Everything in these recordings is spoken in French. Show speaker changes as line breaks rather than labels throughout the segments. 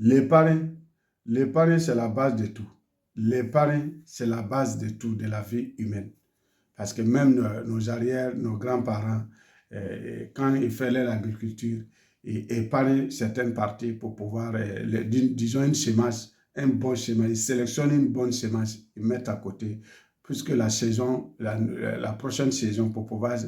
L'épargne, l'épargne, c'est la base de tout. L'épargne, c'est la base de tout, de la vie humaine. Parce que même nos arrières, nos grands-parents, quand ils faisaient l'agriculture, ils épargnent certaines parties pour pouvoir, disons une semence, un bon semence, ils sélectionnent une bonne semence, ils mettent à côté, puisque la saison, la prochaine saison, pour pouvoir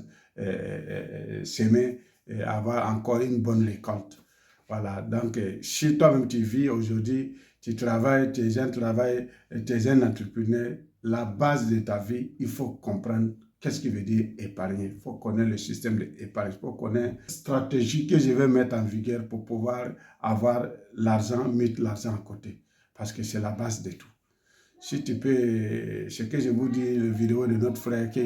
s'aimer et avoir encore une bonne récolte. Voilà, donc si toi-même tu vis aujourd'hui, tu travailles, tu es un travail, tu es un entrepreneur, la base de ta vie, il faut comprendre qu'est-ce qui veut dire épargner. Il faut connaître le système d'épargne, il faut connaître la stratégie que je vais mettre en vigueur pour pouvoir avoir l'argent, mettre l'argent à côté. Parce que c'est la base de tout. Si tu peux, ce que je vous dis, la vidéo de notre frère que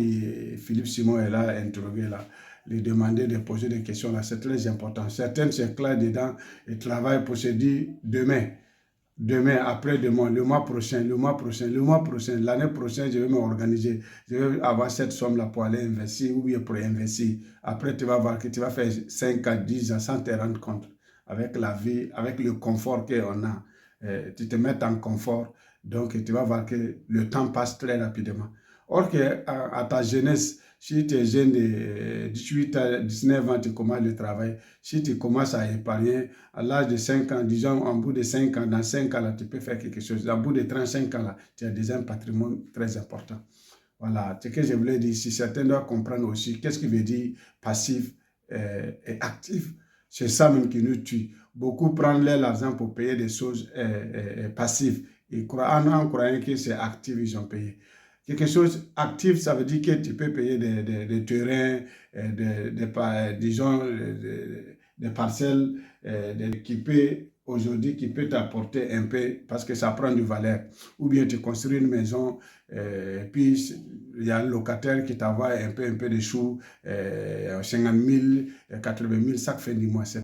Philippe Simon est là, interrogué là, lui demander de poser des questions là, c'est très important. Certaines, c'est clair dedans, et travaillent pour se dire demain, demain, après-demain, le mois prochain, le mois prochain, le mois prochain, l'année prochaine, je vais m'organiser, je vais avoir cette somme-là pour aller investir ou bien pour investir. Après, tu vas voir que tu vas faire 5 à 10 ans sans te rendre compte avec la vie, avec le confort qu'on a. Tu te mets en confort, donc tu vas voir que le temps passe très rapidement. Or que à ta jeunesse, si tu es jeune de 18 à 19 ans, tu commences le travail. Si tu commences à épargner à l'âge de 5 ans, disons en bout de 5 ans, dans 5 ans, là, tu peux faire quelque chose. En bout de 35 ans, là, tu as déjà un patrimoine très important. Voilà, ce que je voulais dire, si certains doivent comprendre aussi, qu'est-ce qui veut dire passif et actif. C'est ça même qui nous tue. Beaucoup prennent l'argent pour payer des choses passives. Ils croient, en croyant que c'est actif, ils ont payé. Quelque chose actif, ça veut dire que tu peux payer des terrains, disons, des parcelles qui peut aujourd'hui, qui peut t'apporter un peu, parce que ça prend du valeur. Ou bien tu construis une maison, puis il y a un locataire qui t'envoie un peu de sous, 50 000, 80 000, chaque fin du mois.